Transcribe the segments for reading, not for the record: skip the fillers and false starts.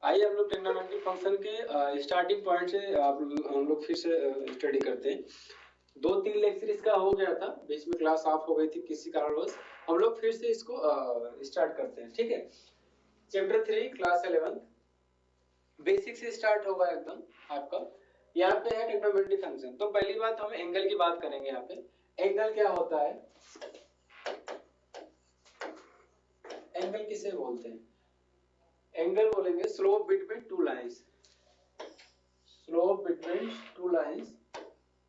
आइए हम लोग ट्रिग्नोमेट्रिक फंक्शन के स्टार्टिंग पॉइंट से हम लोग फिर से स्टडी करते हैं। 2-3 लेक्चर इसका हो गया था, बीच में क्लास ऑफ हो गई थी किसी कारणवश। हम लोग फिर से इसको स्टार्ट करते हैं, ठीक है। चैप्टर 3 क्लास 11 बेसिक से स्टार्ट होगा एकदम आपका। यहाँ पे है ट्रिग्नोमेट्रिक फंक्शन। तो पहली बात हम एंगल की बात करेंगे। यहाँ पे एंगल क्या होता है, एंगल किसे बोलते हैं? एंगल बोलेंगे slope between two lines. Slope between two lines,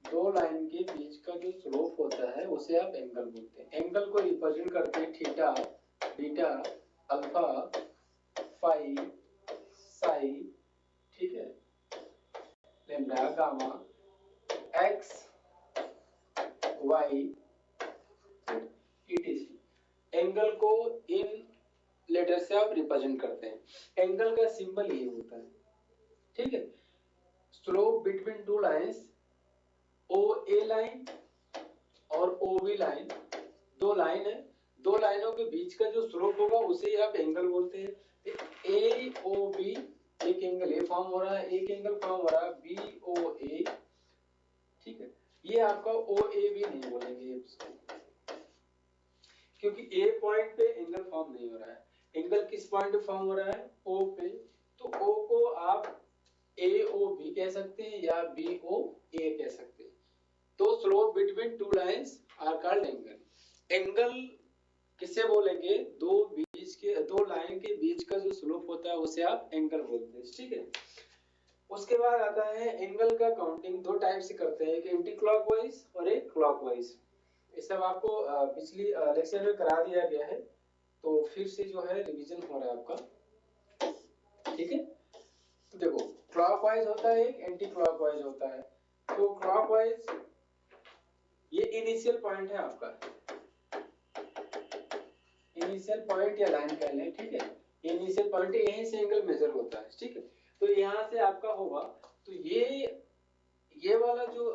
दो लाइन के बीच का जो स्लोप होता है उसे आप एंगल बोलते हैं। एंगल को रिप्रेजेंट करते हैं theta, beta, alpha, phi, psi, ठीक है, lambda, gamma, x, y, etc. Angle को इन लेटर से आप रिप्रेजेंट करते हैं। एंगल का सिंबल ये होता है, ठीक है। स्लोप बिटवीन टू लाइंस, ओ ए लाइन और ओ बी लाइन, दो लाइन है, दो लाइनों के बीच का जो स्लोप होगा उसे ही आप एंगल बोलते हैं। ए ओ बी, एक एंगल ए फॉर्म हो रहा है, एक एंगल फॉर्म हो रहा है बी ओ ए, ठीक है। ये आपका ओ ए बी नहीं बोलेंगे क्योंकि ए पॉइंट पे एंगल फॉर्म नहीं हो रहा है। एंगल किस पॉइंट पे फॉर्म हो रहा है? ओ पे। तो ओ को आप ए ओ बी कह सकते हैं या बी ओ ए कह सकते हैं। तो slope between two lines are called angle. Angle किसे बोलेंगे? दो लाइन के बीच का जो स्लोप होता है उसे आप एंगल बोलते हैं, ठीक है। उसके बाद आता है एंगल का काउंटिंग दो टाइप से करते हैं, एक एंटी क्लॉकवाइज और एक क्लॉकवाइज। ये सब आपको पिछली लेक्चर में करा दिया गया है, तो फिर से जो है रिवीजन हो रहा है आपका, ठीक है। तो देखो क्लॉकवाइज होता है, एक एंटी क्लॉकवाइज होता है। तो क्लॉकवाइज ये इनिशियल पॉइंट है आपका, इनिशियल पॉइंट या लाइन कह लें, ठीक है। इनिशियल पॉइंट यहीं से एंगल मेजर होता है, ठीक है। तो यहाँ से आपका होगा, तो ये वाला जो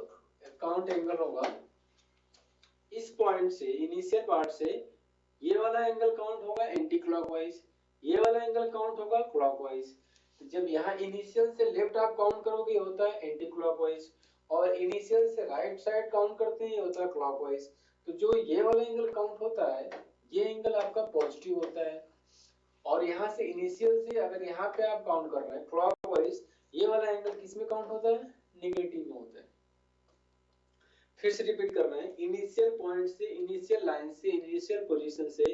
काउंट एंगल होगा इस पॉइंट से, इनिशियल पार्ट से, ये वाला एंगल काउंट होगा एंटी क्लॉकवाइज, ये वाला एंगल काउंट होगा क्लॉकवाइज। तो जब यहाँ इनिशियल से लेफ्ट आप काउंट करोगे होता है एंटी क्लॉकवाइज, और इनिशियल से राइट साइड काउंट करते हैं ये होता है क्लॉकवाइज। तो जो ये वाला एंगल काउंट होता है ये एंगल आपका पॉजिटिव होता है, और यहाँ से इनिशियल से अगर यहाँ पे आप काउंट कर रहे हैं क्लॉकवाइज, ये वाला एंगल किस में काउंट होता है? नेगेटिव में होता है। फिर से रिपीट कर रहे हैं, इनिशियल पॉइंट से, इनिशियल लाइन से, इनिशियल पोजीशन से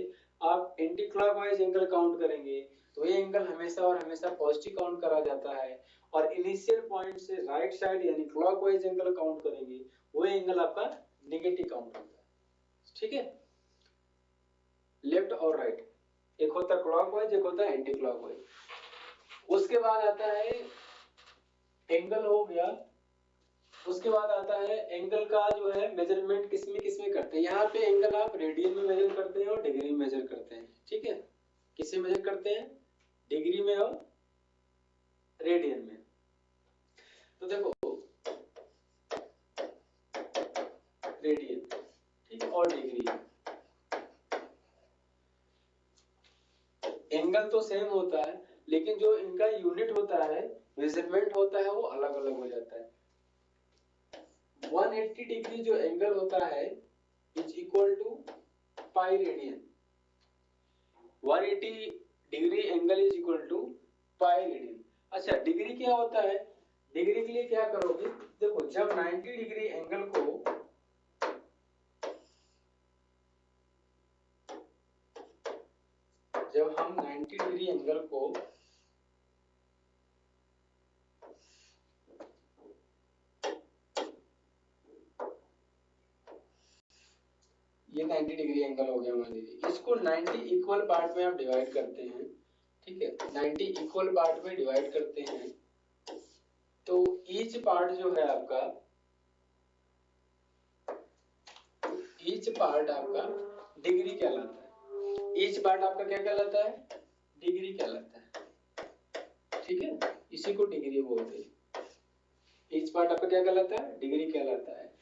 आप एंटी क्लॉकवाइज एंगल काउंट करेंगे तो ये एंगल हमेशा और हमेशा पॉजिटिव काउंट करा जाता है, और इनिशियल पॉइंट से राइट साइड यानी क्लॉकवाइज एंगल काउंट करेंगे वो एंगल आपका नेगेटिव काउंट होता है, ठीक है। लेफ्ट और राइट, एक होता है क्लॉकवाइज, एक होता है एंटी क्लॉकवाइज। उसके बाद आता है एंगल हो गया, उसके बाद आता है एंगल का जो है मेजरमेंट किसमें करते हैं। यहाँ पे एंगल आप रेडियन में मेजर करते हैं और डिग्री में मेजर करते हैं, ठीक है। किससे मेजर करते हैं? डिग्री में और रेडियन में। तो देखो रेडियन, ठीक है, और डिग्री, एंगल तो सेम होता है लेकिन जो इनका यूनिट होता है, मेजरमेंट होता है, वो अलग अलग हो जाता है। 180 डिग्री जो एंगल होता है is equal to pi radian. 180 degree angle is equal to pi radian. अच्छा, डिग्री क्या होता है? डिग्री के लिए क्या करोगे? देखो जब 90 डिग्री एंगल को जब हम 90 डिग्री एंगल को ये 90 डिग्री एंगल हो गया मान लीजिए, इसको 90 इक्वल पार्ट में आप डिवाइड करते हैं, ठीक है। 90 इक्वल पार्ट में डिवाइड करते हैं तो ईच पार्ट जो है आपका, ईच पार्ट आपका डिग्री कहलाता है। ईच पार्ट आपका क्या कहलाता है? डिग्री कहलाता है, ठीक है। इसी को डिग्री बोलते हैं। ईच पार्ट आपका क्या कहलाता है? डिग्री कहलाता है।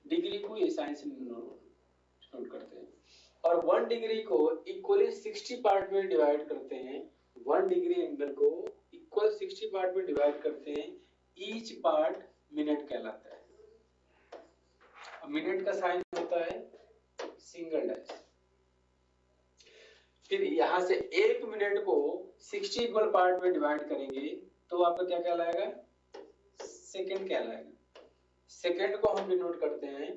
डिग्री को ये साइंस में नोट करते हैं। और 1 डिग्री को इक्वली 60 पार्ट में डिवाइड करते हैं। 1 डिग्री एंगल को इक्वल को 60 पार्ट में डिवाइड करते हैं, ईच पार्ट मिनट कहलाता है। मिनट का साइन होता है सिंगल डैश। फिर यहां से 1 मिनट को 60 इक्वल पार्ट में डिवाइड करेंगे तो आपका क्या कहलाएगा, सेकंड कहलाएगा। सेकंड को हम डिनोट करते हैं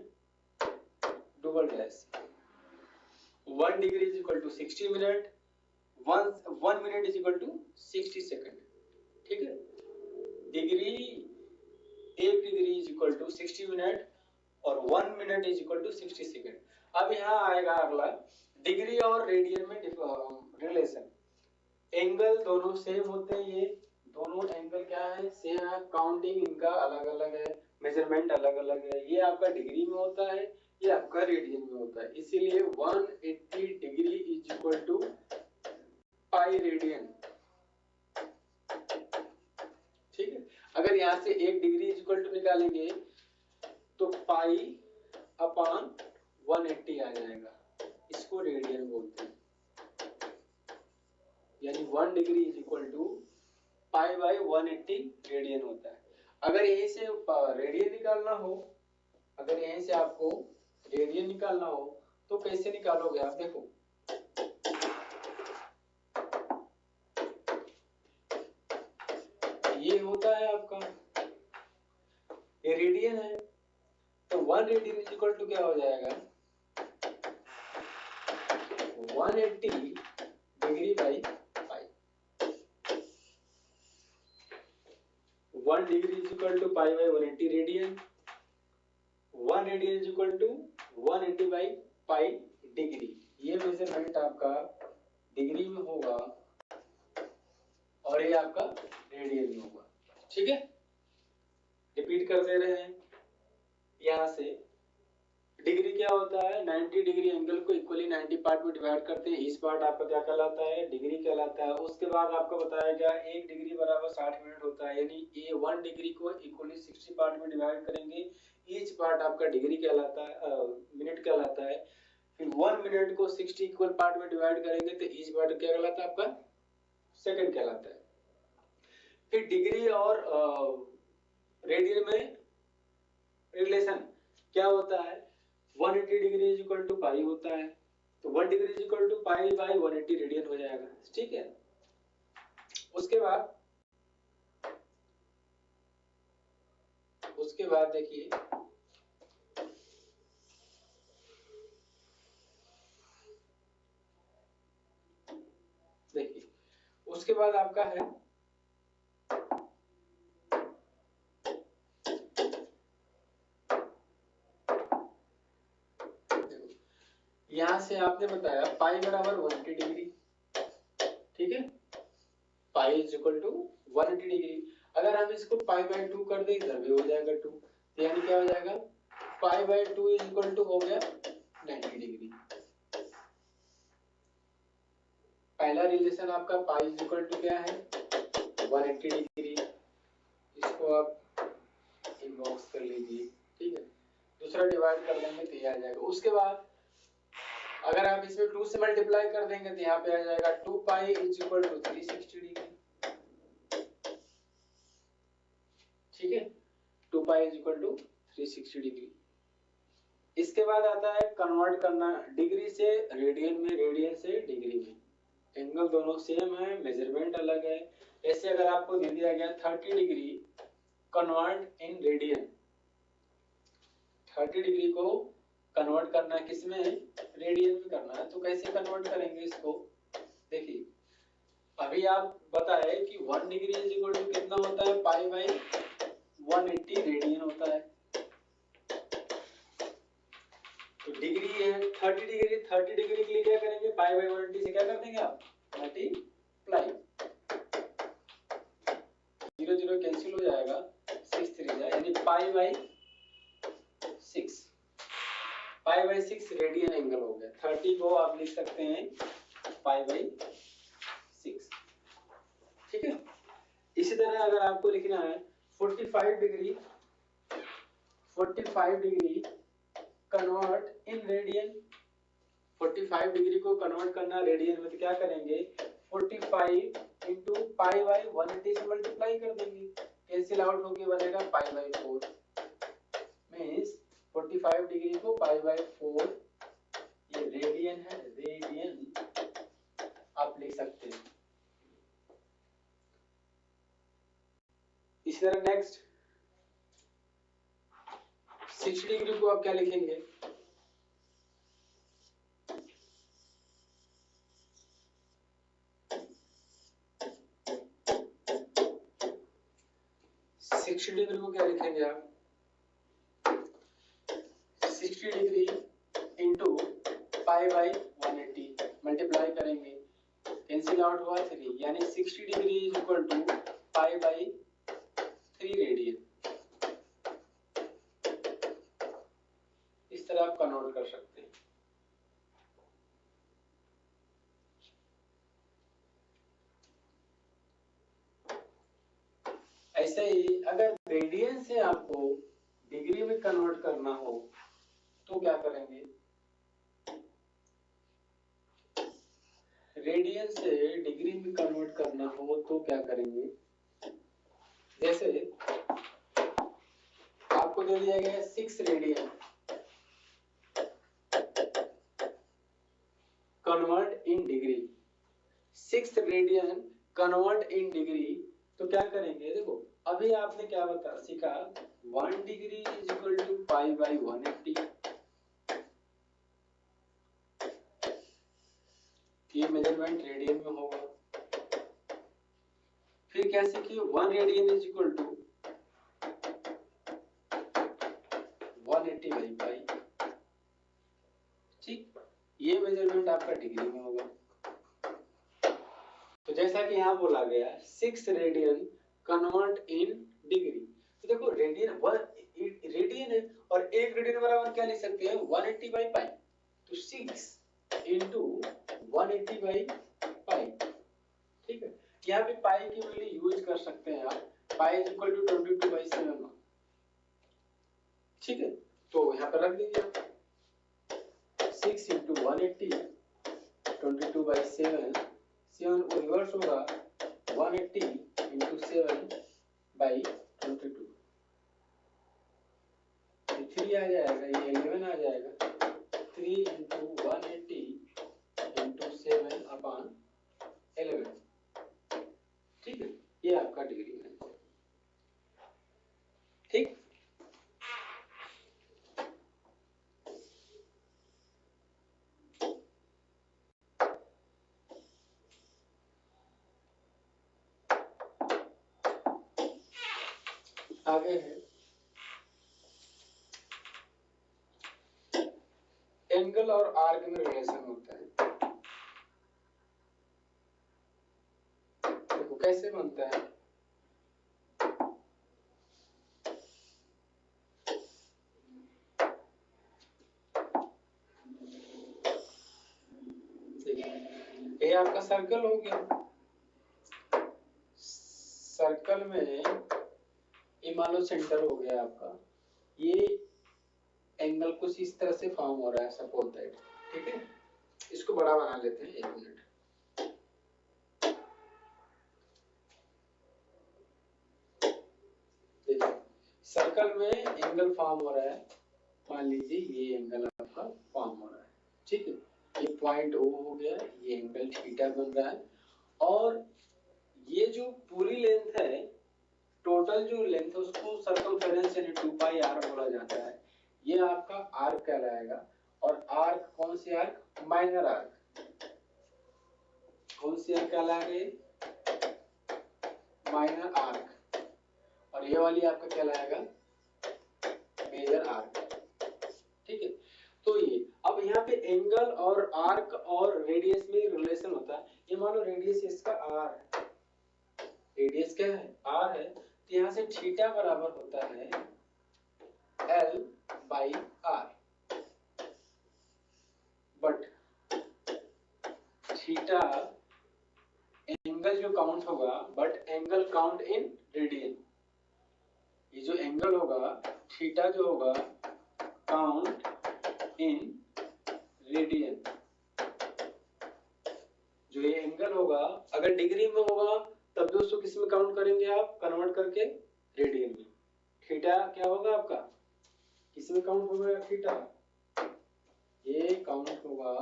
double dash. 1 degree is equal to 60 minute, 1 minute is equal to 60 second. ठीक है, degree 1 degree is equal to 60 minute और 1 minute is equal to 60 second. अब यहाँ आएगा अगला डिग्री और रेडियन में रिलेशन। एंगल दोनों सेम होते हैं, ये दोनों एंगल क्या है, सेम है, काउंटिंग इनका अलग अलग है, मेजरमेंट अलग अलग है। ये आपका डिग्री में होता है, ये आपका रेडियन में होता है, इसीलिए 180 degree is equal to pi radian. ठीक है, अगर यहाँ से 1 डिग्री इज इक्वल टू निकालेंगे तो पाई अपॉन 180 आ जाएगा, इसको रेडियन बोलते हैं। यानी 1 degree is equal to pi by 180 radian होता है। अगर यहीं से रेडियन निकालना हो, अगर यहीं से आपको रेडियन निकालना हो तो कैसे निकालोगे आप, देखो ये होता है आपका, ये रेडियन है, तो 1 रेडियन इज इक्वल टू क्या हो जाएगा, 180 degree by pi. 1 degree is equal to pi by 180 radian, 1 radian is equal to 180 by pi degree. ये मेजरमेंट आपका डिग्री में होगा और ये आपका रेडियन में होगा। ठीक है, रिपीट कर दे रहे हैं। यहां से डिग्री क्या होता है, 90 डिग्री एंगल को इक्वली 90 पार्ट में डिवाइड करते हैं, इस पार्ट आपका क्या कहलाता है, डिग्री कहलाता है। उसके बाद आपको बताया गया 1 डिग्री बराबर 60 मिनट होता है, यानी ये 1 डिग्री को इक्वली 60 पार्ट में डिवाइड करेंगे, ईच पार्ट आपका डिग्री कहलाता है, मिनट कहलाता है। फिर 1 मिनट को 60 इक्वल पार्ट में डिवाइड करेंगे तो ईच पार्ट क्या कहलाता है, आपका सेकंड कहलाता है। फिर डिग्री और रेडियन में रिलेशन क्या होता है, 180 degree is equal to pi होता है, तो 1 degree is equal to pi by 180 radian हो जाएगा। ठीक है, उसके बाद देखिए उसके बाद आपका है यहां से आपने बताया पाई बराबर 180 डिग्री। ठीक है, pi is equal to 180 degree. अगर हम इसको पाई बाई 2 कर दें, इधर भी हो जाएगा 2, तो यानी क्या हो जाएगा, pi by 2 is equal to हो गया 90 डिग्री। पहला रिलेशन आपका पाई इज इक्वल टू क्या है, 180 डिग्री, इसको आप इनबॉक्स कर लीजिए। ठीक है, दूसरा डिवाइड कर देंगे तो ये आ जाएगा। उसके बाद अगर आप इसमें 2 से मल्टीप्लाई कर देंगे तो यहाँ पे आ जाएगा 2 pi is equal to 360 degree. ठीक है, 2 pi is equal to 360 degree. इसके बाद आता है कन्वर्ट करना डिग्री से रेडियन में, रेडियन से डिग्री में। एंगल दोनों सेम है, मेजरमेंट अलग है। ऐसे अगर आपको दे दिया गया 30 degree convert in radian, 30 degree को कन्वर्ट करना है किसमें, रेडियन में करना है, तो कैसे कन्वर्ट करेंगे इसको, देखिए अभी आप बताए कि 1 डिग्री इज इक्वल टू कितना होता है, पाई बाई 180 रेडियन होता है। तो डिग्री है 30 डिग्री, 30 डिग्री के लिए क्या करेंगे, पाई बाई 180 से क्या कर देंगे आप, मल्टीप्लाई, 0 0 कैंसिल हो जाएगा, 6 3 जा, यानी pi by 6, pi by 6 radian angle हो गया। 30 को आप लिख सकते हैं पाई बाई 6। ठीक है, इसी तरह अगर आपको लिखना है 45 degree, 45 degree convert in radian, 45 degree को कन्वर्ट करना रेडियन में, तो क्या करेंगे, 45 इंटू पाई बाई 180 से मल्टीप्लाई कर देंगे, कैंसिल आउट होके बनेगा पाई बाई 4 मीन्स 45 डिग्री को पाई बाई 4, ये रेडियन है, रेडियन आप लिख सकते हैं। इसी तरह नेक्स्ट 60 डिग्री को आप क्या लिखेंगे, डिग्री को क्या लिखेंगे आप, 60 degree into pi by 180 multiply करेंगे, कैंसिल आउट हुआ 3 यानी 60 degree is equal to pi by 3 radian. इस तरह आप कन्वर्ट कर सकते हैं। ऐसे ही अगर रेडियन से आपको डिग्री में कन्वर्ट करना हो तो क्या करेंगे, रेडियन से डिग्री में कन्वर्ट करना हो तो क्या करेंगे, जैसे आपको दे दिया गया 6 radian, convert in degree, 6 radian convert in degree, तो क्या करेंगे, देखो अभी आपने क्या बता सीखा, 1 degree is equal to pi by 180, ये मेजरमेंट रेडियन में होगा। फिर क्या सीखिए, 1 radian is equal to 180 by pi, ठीक, ये मेजरमेंट आपका डिग्री में होगा। तो जैसा कि यहाँ बोला गया 6 रेडियन कन्वर्ट इन डिग्री, तो देखो रेडियन रेडियन है और 1 रेडियन बराबर क्या लिख सकते हैं, 180 बाई पाई, तो 6 इंटू 180 बाई पाई, ठीक है। यहाँ पे पाई की वैल्यू यूज कर सकते हैं आप, pi is equal to 22 by 7, ठीक है, तो यहाँ पर रख दीजिए आप 6 इंटू 180 22 बाई 7 को रिवर्स होगा 180 इंटू 7 बाई 22, 3 आ जाएगा, ये 11 आ जाएगा, 3 इंटू 180 इंटू 7 अपॉन 11, ठीक है, ये आपका डिग्री में, ठीक। आगे है एंगल और आर्क में रिलेशन होता है, देखो कैसे बनता है, ये आपका सर्कल हो गया, सर्कल में ये मान लो सेंटर हो गया आपका, ये एंगल कुछ इस तरह से फॉर्म हो रहा है, सपोज दैट, ठीक है, इसको बड़ा बना लेते हैं, 1 मिनट, देखिए सर्कल में एंगल फॉर्म हो रहा है, मान लीजिए ये एंगल आपका फॉर्म हो रहा है, ठीक है, ये पॉइंट O हो गया, ये एंगल थीटा बन रहा है, और ये जो पूरी लेंथ है, टोटल जो लेंथ है उसको सर्कमफेरेंस यानी 2 पाई r बोला जाता है, ये आपका आर्क कहलाएगा। और आर्क कौन सी आर्क, माइनर आर्क, कौन सी आर्क कहलाएगी, माइनर आर्क, और ये वाली आपका कहलाएगा मेजर आर्क, ठीक है। तो ये अब यहाँ पे एंगल और आर्क और रेडियस में रिलेशन होता है, ये मान लो रेडियस इसका r है, रेडियस क्या है, r है, तो यहाँ से थीटा बराबर होता है L by R, but theta angle जो काउंट होगा, but angle count in radian, ये जो एंगल होगा थीटा जो होगा काउंट इन रेडियन, जो ये एंगल होगा अगर डिग्री में होगा तब भी उसको किस में काउंट करेंगे आप, कन्वर्ट करके रेडियन में। थीटा क्या होगा आपका, किस में काउंट होगा थीटा, ये काउंट होगा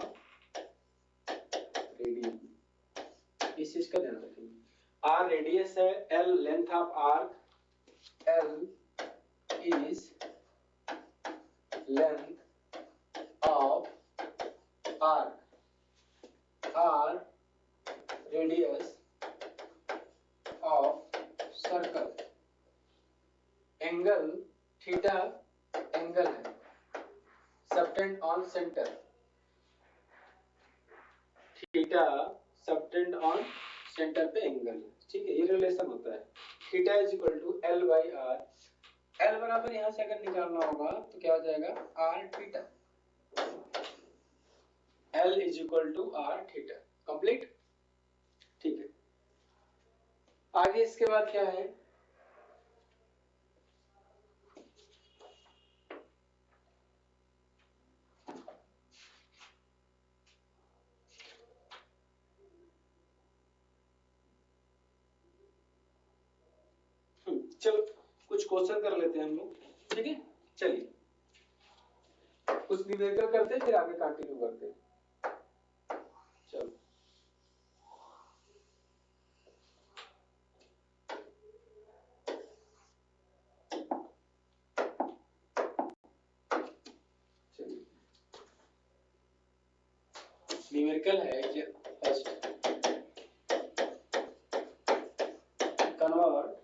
रेडियन। इस चीज का ध्यान रखेंगे। आर रेडियस है, L length of arc, L is length of arc, R radius of circle, angle theta angle है, subtend on centre, theta subtend on centre पे एंगल है, ठीक है, ये रिलेशन होता है। Theta is equal to L by R, L बराबर यहां से अगर निकालना होगा तो क्या हो जाएगा R theta, L is equal to R theta, complete, ठीक है। आगे इसके बाद क्या है, चलो कुछ क्वेश्चन कर लेते हैं हम लोग, ठीक है, चलिए कुछ न्यूमेरिकल करते हैं फिर आगे कंटिन्यू करते हैं। चलो चलिए न्यूमेरिकल है ये first, convert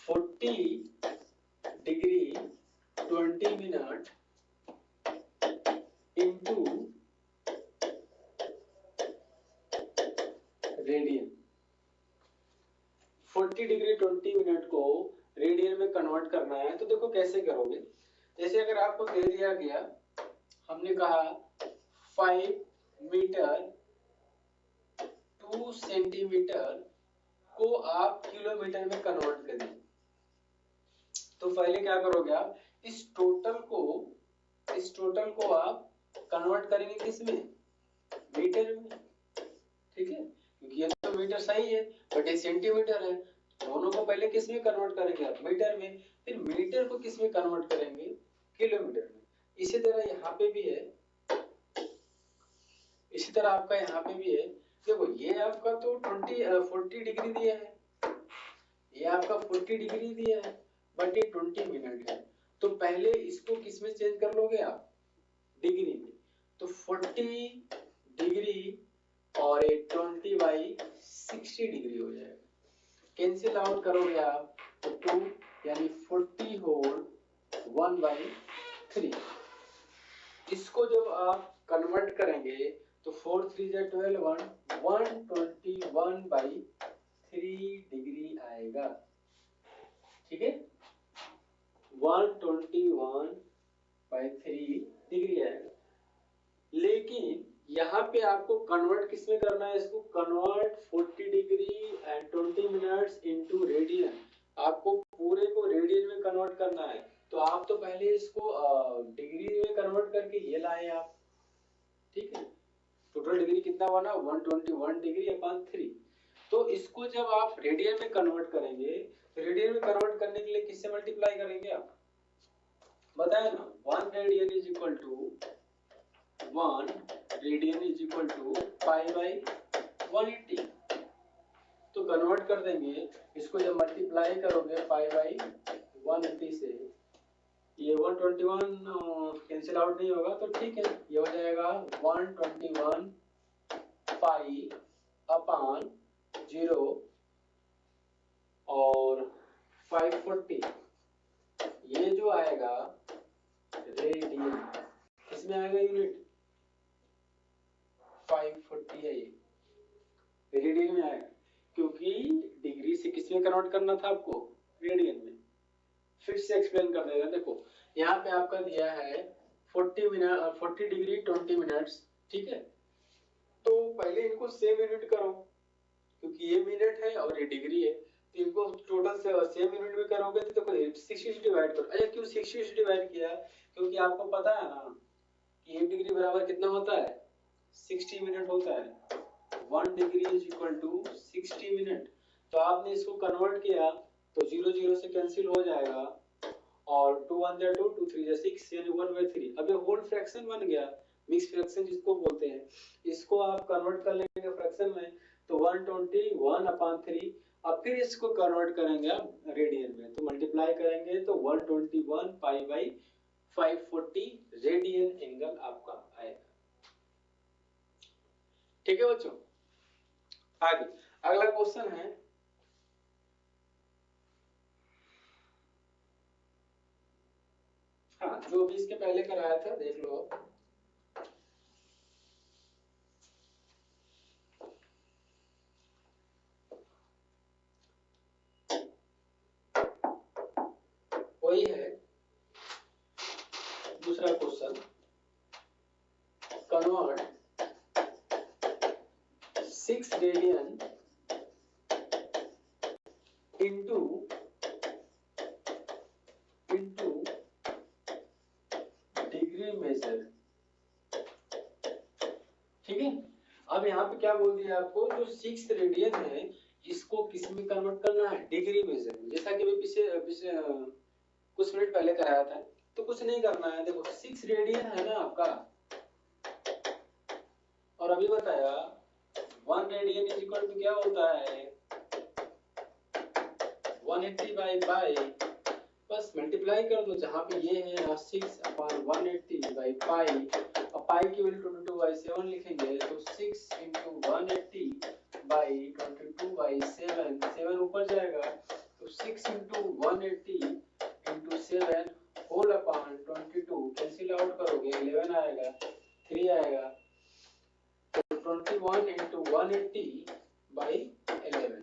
40 degree 20 minute into radian. 40 degree 20 minute को रेडियन में कन्वर्ट करना है तो देखो कैसे करोगे। जैसे अगर आपको दे दिया गया, हमने कहा 5 मीटर 2 सेंटीमीटर को आप किलोमीटर में कन्वर्ट करिए, तो पहले क्या करोगे आप, इस टोटल को आप कन्वर्ट करेंगे किस में, मीटर में, ठीक है, क्योंकि ये तो मीटर सही है बट ये सेंटीमीटर है, दोनों को पहले किस में कन्वर्ट करेंगे आप, मीटर में, फिर मीटर को किस में कन्वर्ट करेंगे, किलोमीटर में। इसी तरह यहाँ पे भी है, इसी तरह आपका यहाँ पे भी है। देखो ये आपका तो 40 डिग्री दिया है, ये आपका 40 डिग्री दिया है बट ये 20 मिनट है, तो पहले इसको किस में चेंज कर लोगे आप, डिग्री में, तो 40 डिग्री और ये 20/60 डिग्री हो जाएगा, कैंसिल आउट करोगे आप तो 2 यानी 40 होल 1/3। इसको जब आप कन्वर्ट करेंगे तो 4 3 जा 12 121/3 डिग्री आएगा, ठीक है, 121/3 डिग्री आएगा। लेकिन यहाँ पे आपको कन्वर्ट किसमें करना है, इसको convert 40 degree and 20 minutes into radian, आपको पूरे को रेडियन में कन्वर्ट करना है, तो आप तो पहले इसको डिग्री में कन्वर्ट करके ये लाए आप, ठीक है, टोटल डिग्री कितना बना 121 डिग्री अपॉन 3, तो इसको जब आप रेडियन में कन्वर्ट करेंगे तो रेडियन में कन्वर्ट करने के लिए किससे मल्टीप्लाई करेंगे आप, बताया ना, 1 radian is equal to 1 radian is equal to pi by 180, तो कन्वर्ट कर देंगे इसको, जब मल्टीप्लाई करोगे पाई बाई 180 से, ये 121 कैंसिल आउट नहीं होगा तो ठीक है, ये हो जाएगा 121 पाई अपॉन 0 और 540, ये जो आएगा रेडियन, किसमें आएगा यूनिट, 540 है ये, रेडियन में आएगा, क्योंकि डिग्री से किस में कन्वर्ट करना था आपको, रेडियन में। फिर से एक्सप्लेन कर देगा, देखो यहाँ पे आपका दिया है 40 डिग्री 20 मिनट्स, ठीक है, तो पहले इनको सेम यूनिट करो, क्योंकि ये मिनट है और ये डिग्री है, तो इनको टोटल से सेम यूनिट में करोगे तो देखो 60 से डिवाइड करो। अच्छा क्यों 60 से डिवाइड किया, क्योंकि आपको पता है ना 1 डिग्री बराबर कितना होता है 60 मिनट होता है। 1 degree is equal to 60 minute. तो आपने इसको कन्वर्ट किया तो 0 0 से कैंसिल हो जाएगा और 2 1 जा 2 2 3 जा 6 यानी 1/3। अब ये होल फ्रैक्शन बन गया, मिक्स फ्रैक्शन जिसको बोलते हैं। इसको आप कन्वर्ट कर लेंगे फ्रैक्शन में तो 120 1/3। अब फिर इसको कन्वर्ट करेंगे आप रेडियन में तो मल्टीप्लाई करेंगे तो 121 पाई बाई 540 रेडियन एंगल आपका आएगा। ठीक है बच्चों, आगे अगला क्वेश्चन है हाँ जो भी इसके पहले कराया था देख लो। वही है दूसरा question, convert 6 radian into degree measure. ठीक है, अब यहाँ पे क्या बोल दिया आपको, जो 6 रेडियन है इसको किस में कन्वर्ट करना है डिग्री मेजर में। जैसा कि मैं पीछे कुछ मिनट पहले कराया था तो कुछ नहीं करना है। देखो 6 रेडियन है ना आपका, और अभी बताया 1 रेडियन इज इक्वल टू क्या होता है 180 बाई पाई, बस मल्टीप्लाई कर दो। जहां पे ये है 6/180 बाई पाई, और पाई की वैल्यू 22/7 लिखेंगे तो 6 into 180 बाई 22/7, 7 ऊपर जाएगा तो 6 into 180 into 7 whole upon 22, cancel out करोगे 11 आएगा, 3 आएगा तो 21 into 180 बाई 11।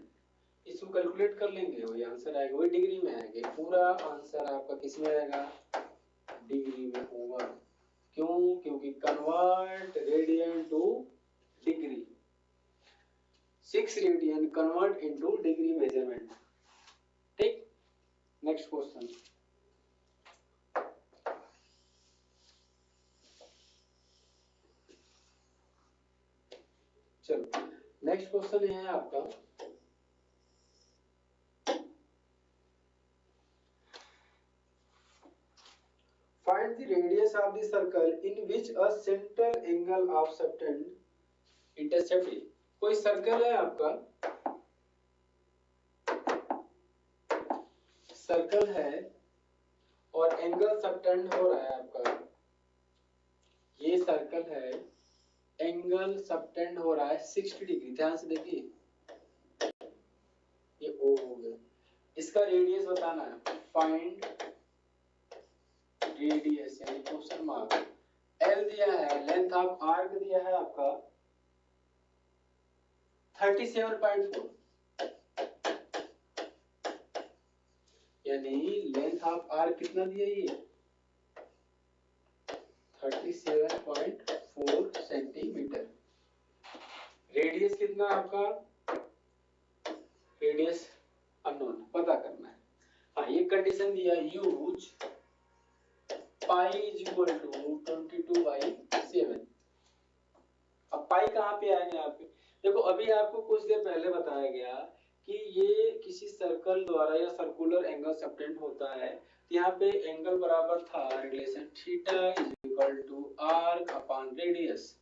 इसको कैलकुलेट कर लेंगे वही आंसर आएगा, वही डिग्री में आएगा। पूरा आंसर आपका किस में आएगा डिग्री में होगा। क्यों? क्योंकि convert radian two degree, 6 radian convert into degree measurement. ठीक, नेक्स्ट क्वेश्चन। चलो नेक्स्ट क्वेश्चन ये है आपका, find the radius of the circle in which a central angle of subtend intercept है। कोई सर्कल है आपका, सर्कल है और एंगल सबटेंड हो रहा है आपका, ये सर्कल है एंगल सबटेंड हो रहा है 60 डिग्री। ध्यान से देखिए ये O हो गया, इसका रेडियस बताना है, फाइंड रेडियस यानी क्वेश्चन मार्क। L दिया है, लेंथ ऑफ आर्क दिया है आपका 37.4, यानी लेंथ ऑफ आर्क कितना दिया ये 37.4 सेंटीमीटर। रेडियस कितना आपका, रेडियस अननोन पता करना है। हाँ ये कंडीशन दिया, use pi is equal to 22/7। अब पाई कहाँ पे आएगा यहाँ पे, देखो अभी आपको कुछ देर पहले बताया गया कि ये किसी सर्कल द्वारा या सर्कुलर एंगल सबटेंड होता है। यहाँ पे एंगल बराबर था relation theta is equal to arc upon radius,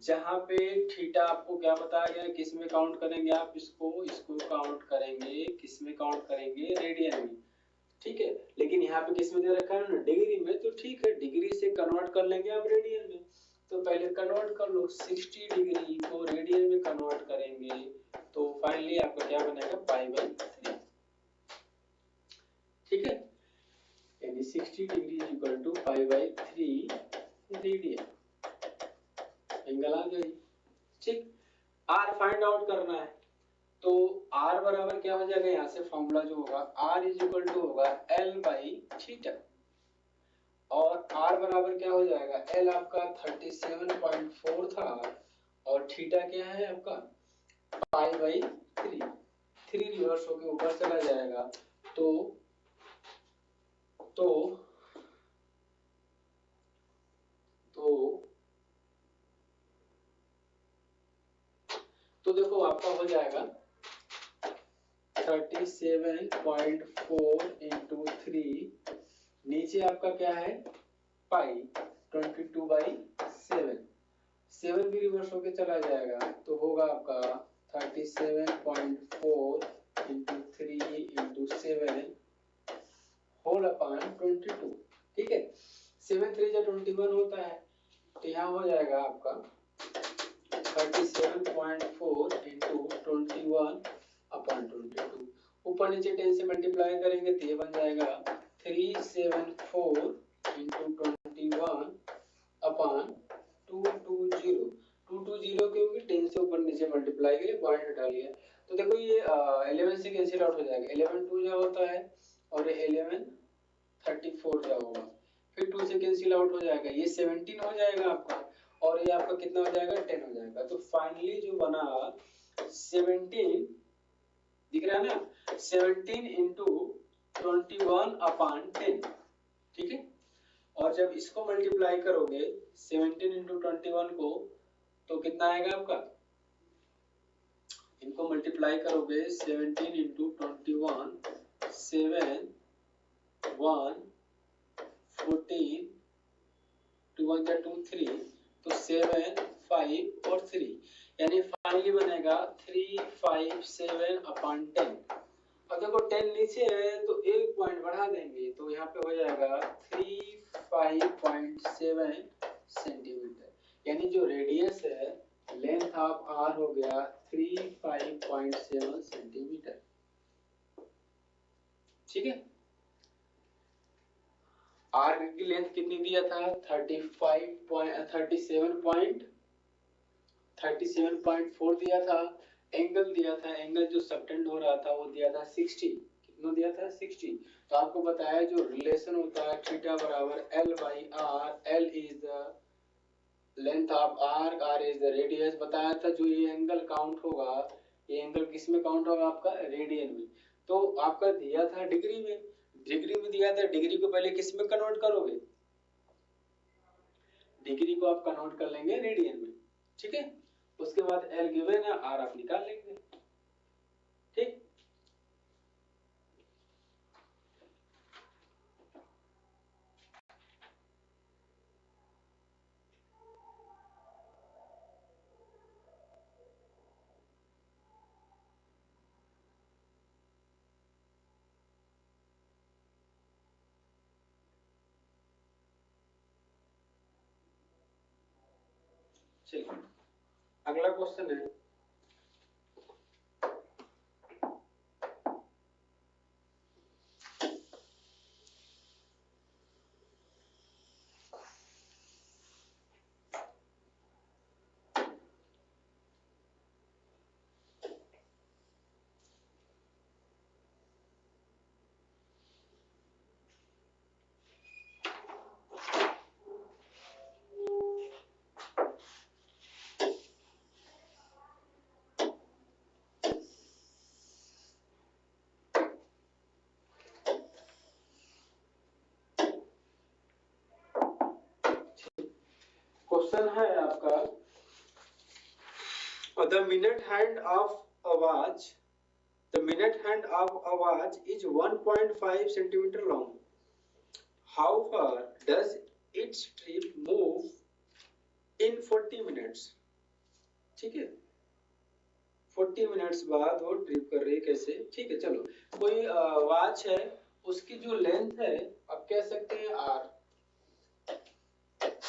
जहाँ पे थीटा आपको क्या बताया गया किस में काउंट करेंगे आप, इसको काउंट करेंगे किस में, काउंट करेंगे रेडियन में। ठीक है, लेकिन यहाँ पे किस में दे रखा है ना डिग्री में, तो ठीक है डिग्री से कन्वर्ट कर लेंगे आप रेडियन में। तो पहले कन्वर्ट कर लो, 60 डिग्री को रेडियन में कन्वर्ट करेंगे तो फाइनली आपका क्या बनेगा पाई/3। ठीक है, यानी 60 डिग्री इज इक्वल टू पाई/3 रेडियन, एंगल आ गई। ठीक, आर फाइंड आउट करना है तो r बराबर क्या हो जाएगा, यहाँ से फॉर्मूला जो होगा r इज इक्वल टू होगा L/थीटा, और r बराबर क्या हो जाएगा, L आपका 37.4 था और थीटा क्या है आपका पाई/3, 3 रिवर्स होके ऊपर चला जाएगा तो तो देखो आपका हो जाएगा 37.4 इंटू 3, नीचे आपका क्या है पाई 22/7, 7 भी रिवर्स होके चला जाएगा तो होगा आपका 37.4 इंटू 3 इंटू 7 होल अपॉन 22। ठीक है, 7 3 जा 21 होता है, तो यहाँ हो जाएगा आपका 37.4 इंटू 21 अपॉन 22। ऊपर नीचे 10 से मल्टीप्लाई करेंगे तो ये बन जाएगा 374 इंटू 21 अपॉन 220। 220 क्योंकि 10 से ऊपर नीचे मल्टीप्लाई के लिए पॉइंट हटा लिया, तो देखो ये 11 से कैंसिल आउट हो जाएगा, 11 2 जा होता है और 11 34 जा होगा, फिर 2 से कैंसिल आउट हो जाएगा, ये 17 हो जाएगा आपका, और ये आपका कितना हो जाएगा 10 हो जाएगा। तो फाइनली जो बना 17 दिख रहा है ना, 17 इंटू 21 अपॉन 10। ठीक है, और जब इसको मल्टीप्लाई करोगे 17 इंटू 21 को तो कितना आएगा आपका, इनको मल्टीप्लाई करोगे 17 इंटू 21 7 1 14 2 1 जा 2 3 तो 7 5 और 3, यानी फाइनली बनेगा 357 अपॉन 10। अब देखो 10 नीचे है तो एक पॉइंट बढ़ा देंगे तो यहाँ पे हो जाएगा 35.7 सेंटीमीटर, यानी जो रेडियस है लेंथ ऑफ आर हो गया 35.7 सेंटीमीटर। ठीक है, आर की लेंथ कितनी दिया था 37.4 दिया था, एंगल दिया था, एंगल जो सबटेंड हो रहा था वो दिया था 60, कितना दिया था 60। तो आपको बताया जो रिलेशन होता है थीटा बराबर L by R, L is the length of arc, R is the radius, बताया था जो ये एंगल काउंट होगा, ये एंगल किस में काउंट होगा आपका रेडियन में, तो आपका दिया था डिग्री में, डिग्री में दिया था, डिग्री को पहले किस में कन्वर्ट करोगे, डिग्री को आप कन्वर्ट कर लेंगे रेडियन में। ठीक है, उसके बाद L गिवन है, R आप निकाल लेंगे। ठीक, चलिए अगला क्वेश्चन है, क्वेश्चन है आपका the minute hand of a watch, the minute hand of a watch is 1.5 centimetre long, how far does it's trip move in 40 minutes. ठीक है, 40 मिनट्स बाद वो ट्रिप कर रही है कैसे। ठीक है, चलो कोई वॉच है, उसकी जो लेंथ है आप कह सकते हैं आर,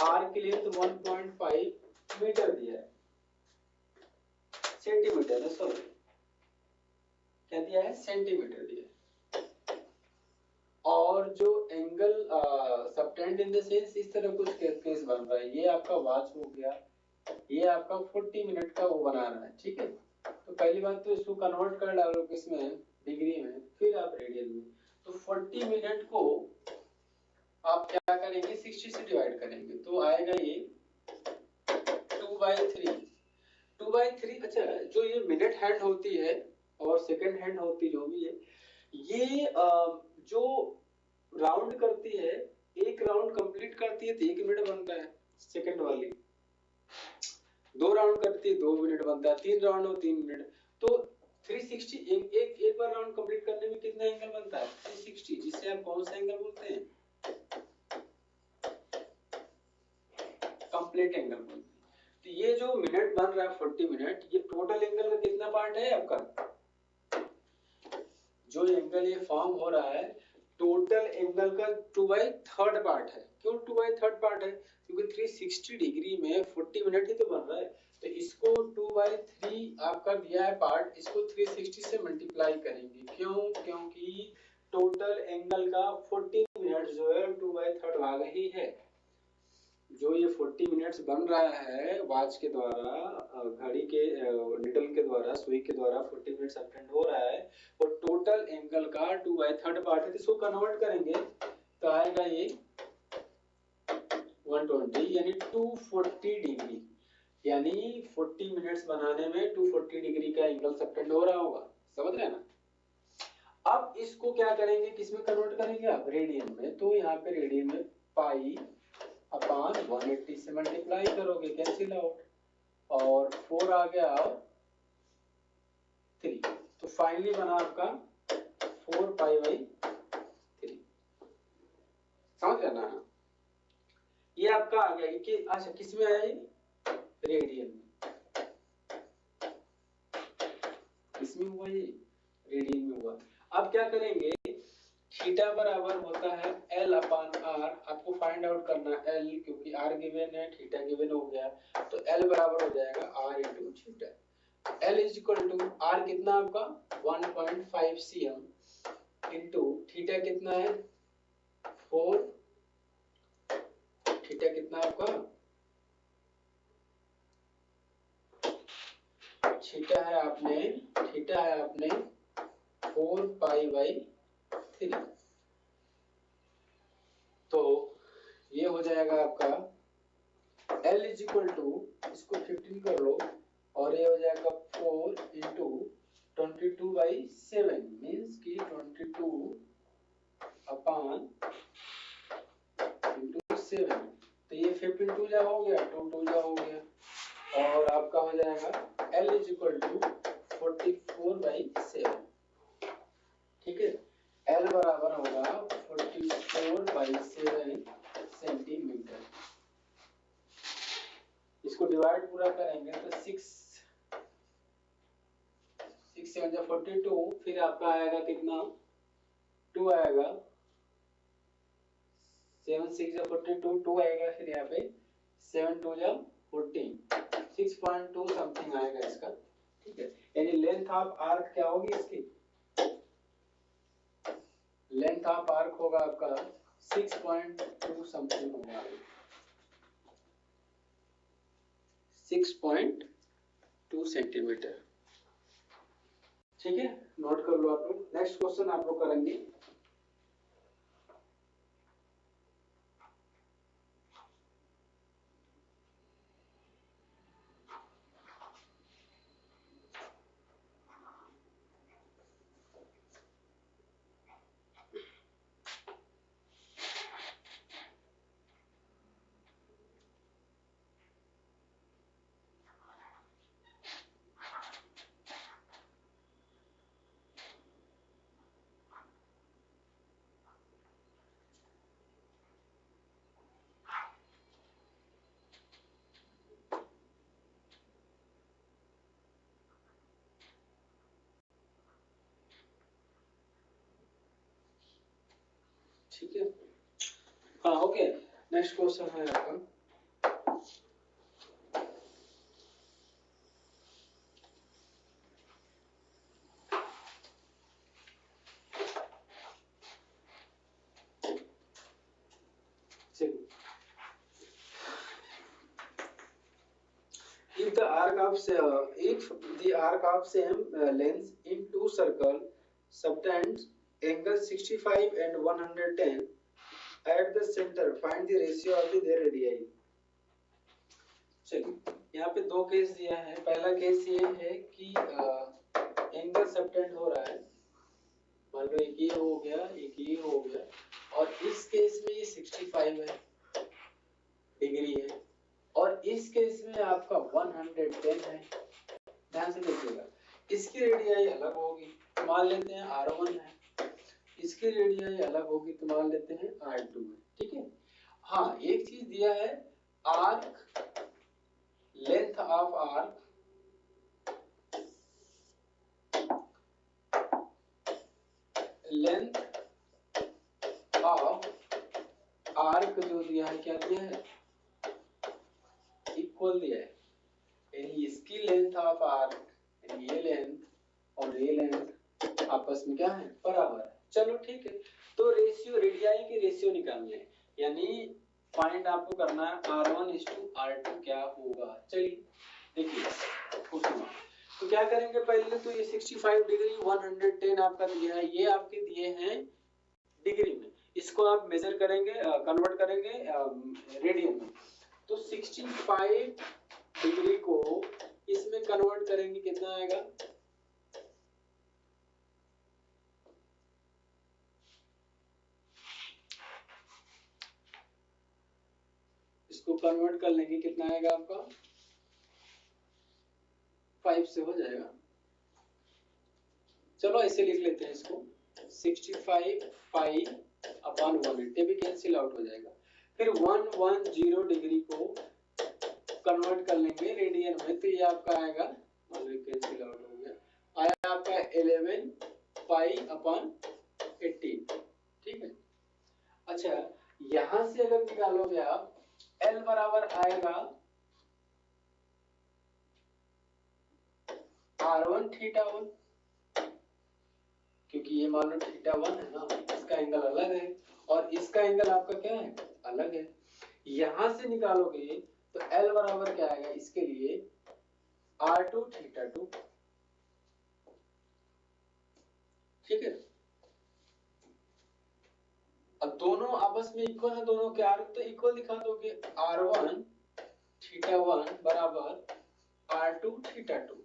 आर की लेंथ 1.5 मीटर दिया है, सेंटीमीटर है, सॉरी क्या दिया है सेंटीमीटर दिया है, और जो angle subtend in the sense इस तरह कुछ केस बन रहा है, ये आपका वॉच हो गया, ये आपका 40 मिनट का वो बना रहा है। ठीक है, तो पहली बात तो इसको कन्वर्ट कर डालो किसमें डिग्री में, फिर आप रेडियन में, तो 40 मिनट को आप क्या करेंगे 60 से डिवाइड करेंगे तो आएगा ये 2/3, 2/3। अच्छा, जो ये मिनट हैंड होती है और सेकंड हैंड होती जो भी है, ये जो राउंड करती है, एक राउंड कंप्लीट करती है तो 1 मिनट बनता है, सेकंड वाली 2 राउंड करती 2 मिनट बनता है, 3 राउंड हो 3 मिनट। तो 360 एक बार राउंड कंप्लीट करने में कितना एंगल बनता है 360, जिसे आप कौन सा एंगल बोलते हैं कंप्लीट एंगल बोलते हैं। तो ये जो मिनट बन रहा है 40 मिनट, ये टोटल एंगल का कितना पार्ट है आपका, जो एंगल ये फॉर्म हो रहा है टोटल एंगल का 2/3 पार्ट है। क्यों 2/3 पार्ट है, क्योंकि 360 डिग्री में 40 मिनट ही तो बन रहा है, तो इसको 2/3 आपका दिया है पार्ट, इसको 360 से मल्टीप्लाई करेंगे। क्यों, क्योंकि टोटल एंगल का 40 मिनट जो है 2/3 भाग ही है। जो ये 40 मिनट्स बन रहा है वॉच के द्वारा, घड़ी के निडल के द्वारा, सुई के द्वारा 40 मिनट्स अटेंड हो रहा है, और टोटल एंगल का 2/3 पार्ट है, तो इसको कन्वर्ट करेंगे तो आएगा ये 120 यानी 240 डिग्री, यानी 40 मिनट्स बनाने में 240 डिग्री का एंगल अटेंड हो रहा होगा, समझ रहे हैं ना। अब इसको क्या करेंगे, किसमें कन्वर्ट करेंगे आप, रेडियन में। तो यहाँ पे रेडियन में पाई अपॉन 180 से मल्टीप्लाई करोगे, कैंसिल आउट, और 4 आ गया और 3, तो फाइनली बना आपका 4π/3। समझ गए ना, ये आपका आ गया कि अच्छा किस में आया, ये रेडियन में, किसमें हुआ, ये रेडियन में हुआ। अब क्या करेंगे, थीटा बराबर होता है L अपान R, आपको फाइंड आउट करना है L, क्योंकि R गिवन है, थीटा गिवन हो गया, तो L बराबर हो जाएगा R into theta. L is equal to R कितना आपका 1.5 cm इंटू थीटा कितना है 4, थीटा कितना आपका, थीटा है आपने 4π/3, तो ये हो जाएगा आपका L इज इक्वल टू, इसको 15 कर लो, और ये हो जाएगा 4 इंटू 22/7 मीन्स की 22 अपान इंटू 7, तो ये 15 टू जा हो गया, 2 टू जा हो गया, और आपका हो जाएगा L इज इक्वल टू 44/7, ठीक है। L बराबर होगा 44/7 सेंटीमीटर। इसको डिवाइड पूरा करेंगे तो 6 7 जा 42, फिर आपका आएगा कितना 2 आएगा, 7 6 जा 42 2 आएगा, फिर यहाँ पे 7 2 जा 14, 6.2 समथिंग आएगा इसका, ठीक है। यानी लेंथ ऑफ आर्क क्या होगी, इसकी लेंथ ऑफ आर्क होगा आपका 6.2 समथिंग होगा, 6.2 सेंटीमीटर, ठीक है। नोट कर लो आप लोग। नेक्स्ट क्वेश्चन आप लोग करेंगे, ठीक है। हाँ ओके, नेक्स्ट क्वेश्चन है आपका, if the arc of same length in two circle subtends angle 65 and 110 at the center, find the ratio of their radii। चलिए यहाँ पे दो केस दिया है। पहला केस ये है कि एंगल सबटेंड हो रहा है, मान लो एक ये हो गया, एक ये हो गया, और इस केस में ये 65 है डिग्री है, और इस केस में आपका 110 है। ध्यान से देखिएगा, इसकी रेडियाई अलग होगी, तो मान लेते हैं R1 है, इसकी रेडियाई अलग होगी तो मान लेते हैं R2 है। ठीक है। हाँ, एक चीज दिया है, arc length of arc length of arc जो दिया है, क्या दिया है, इक्वल दिया है, यानी इसकी लेंथ ऑफ आर्क, यानी ये लेंथ और ये लेंथ आपस में क्या है, बराबर है। चलो ठीक है, तो रेशियो, रेडियाई की रेशियो निकालनी है, यानी फाइंड आपको करना है R1:R2 क्या होगा। चलिए देखिए, तो क्या करेंगे, पहले तो ये 65 डिग्री 110 आपका दिया है, ये आपके दिए हैं डिग्री में, इसको आप मेजर करेंगे, कन्वर्ट करेंगे रेडियन में, तो 65 डिग्री को इसमें कन्वर्ट करेंगे, कितना आएगा, इसको कन्वर्ट कर लेंगे, कितना आएगा आपका, 5 से हो जाएगा। चलो ऐसे लिख लेते हैं इसको, 65 पाई अपॉन 180 भी कैंसिल आउट हो जाएगा। फिर 110 डिग्री को कन्वर्ट कर लेंगे रेडियन में, तो ये आपका आएगा, मान लो कैंसिल आउट हो गया, आया आपका 11 पाई अपॉन 18। ठीक है। अच्छा, यहां से अगर निकालोगे आप, L बराबर आएगा R1 थीटा 1, क्योंकि ये मान लो थीटा 1 है ना, इसका एंगल अलग है और इसका एंगल आपका क्या है, अलग है। यहां से निकालोगे तो L बराबर क्या आएगा इसके लिए, R2 थीटा 2। ठीक है। अब दोनों आपस में इक्वल है, दोनों के आर्क तो इक्वल दिखा दोगे, R1 थीटा 1 बराबर R2 थीटा 2।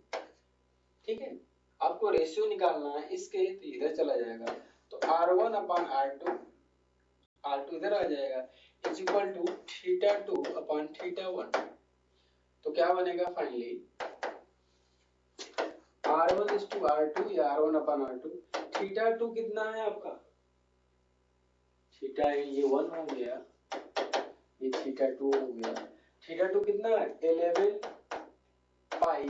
ठीक है। आपको रेशियो निकालना है इसके, तो इधर चला जाएगा, तो R1 अपॉन R2, R2 इधर आ जाएगा, is equal to theta 2 upon theta 1। तो क्या बनेगा फाइनली, R1:R2 या R1 अपॉन R2, थीटा 2 कितना है आपका, थीटा है ये 1 हो गया, ये थीटा 2 हो गया, थीटा 2 कितना है 11 पाई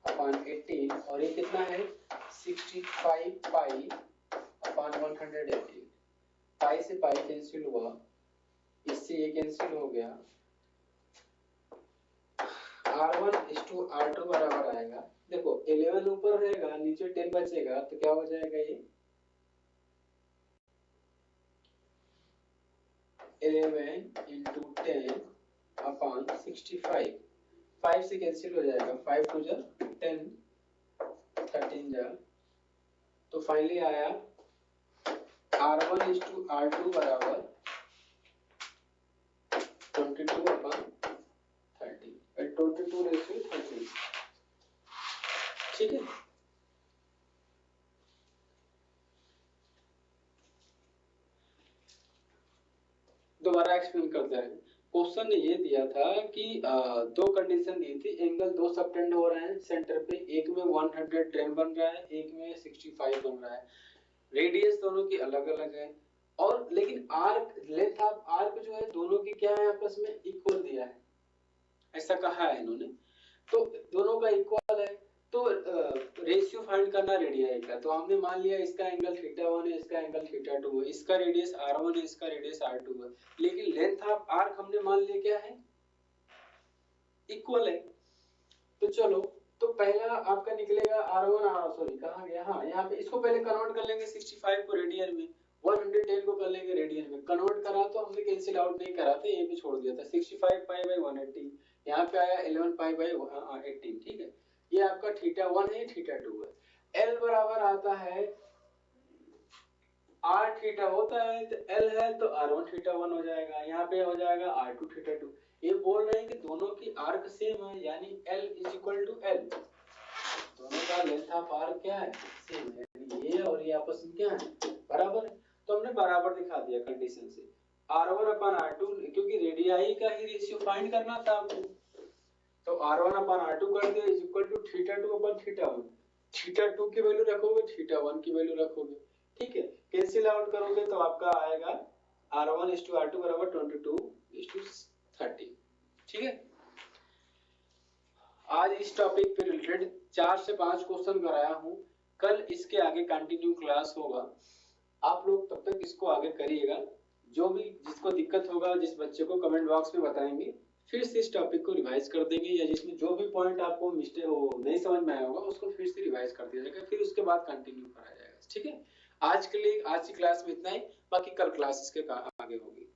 अपॉन 18, और ये कितना है 65 पाई अपॉन 118। पाई से पाई कैंसिल हुआ, इससे ये कैंसिल हो गया, R1:R2 बराबर आएगा, देखो 11 ऊपर रहेगा, नीचे 10 बचेगा, तो क्या हो जाएगा ये 11 into 10 अपॉन 65, 5 से कैंसिल हो जाएगा, 5 2 जा 10, 13 जा, तो फाइनली आया R1:R2 बराबर 22 अपॉन 30, 22:30। ठीक है। दोबारा एक्सप्लेन करते हैं। क्वेश्चन ने ये दिया था कि दो कंडीशन दी थी, एंगल दो सबटेंड हो रहे हैं सेंटर पे, एक में 110 बन रहा है, एक में 65 बन रहा है, रेडियस दोनों की अलग अलग है, और लेकिन आर्क लेंथ ऑफ आर्क जो है दोनों की क्या है, आपस में इक्वल दिया है, ऐसा कहा है इन्होंने, तो दोनों का इक्वल है, तो रेशियो फाइंड करना रेडियाई का, तो हमने मान लिया इसका एंगल थीटा 1 है, इसका एंगल थीटा 2 है, इसका रेडियस R1 है, इसका रेडियस R2 है, लेकिन लेंथ ऑफ आर्क हमने मान लिया क्या है, इक्वल है। तो चलो, तो पहला आपका निकलेगा R1, सॉरी कहाँ गया, हाँ यहाँ पे, इसको पहले कन्वर्ट कर लेंगे 65 को रेडियन में, 110 को कर लेंगे रेडियन में, कन्वर्ट करा तो हमने कैंसिल आउट नहीं करा था, ये भी छोड़ दिया था, 65 पाई बाई 180, यहाँ पे आया 11 पाई बाई 18। ठीक है, ये आपका थीटा 1 है, थीटा 2 है। L बराबर आता है, R थीटा होता है तो L है तो R1 थीटा 1 हो जाएगा, यहाँ पे हो जाएगा R2 थीटा 2। ये बोल रहे हैं कि दोनों की आर्क सेम है, यानी L is equal to L, दोनों का लेंथ ऑफ आर्क क्या है, सेम है, ये और ये आपस में क्या है, बराबर है। तो हमने बराबर दिखा दिया कंडीशन से, R1/R2, क्योंकि रेडियाई का ही रेशियो फाइंड करना था आपको, तो R1/R2 कर दिया इज इक्वल टू θ2/θ1। θ2 की वैल्यू रखोगे, θ1 की वैल्यू रखोगे, ठीक है। कैंसिल आउट करोगे तो आपका आएगा R1:R2 बराबर 22:30, ठीक है। आज इस टॉपिक पे रिलेटेड 4 से 5 क्वेश्चन कराया हूँ। कल इसके आगे कंटिन्यू क्लास होगा, आप लोग तब तक इसको आगे करिएगा। जो भी जिसको दिक्कत होगा, जिस बच्चे को कमेंट बॉक्स में बताएंगे, फिर से इस टॉपिक को रिवाइज कर देंगे, या जिसमें जो भी पॉइंट आपको मिस्टेक हो नहीं समझ में आया होगा उसको फिर से रिवाइज कर दिया जाएगा, फिर उसके बाद कंटिन्यू कराया जाएगा, ठीक है। आज के लिए आज की क्लास में इतना ही, बाकी कल क्लास इसके आगे होगी।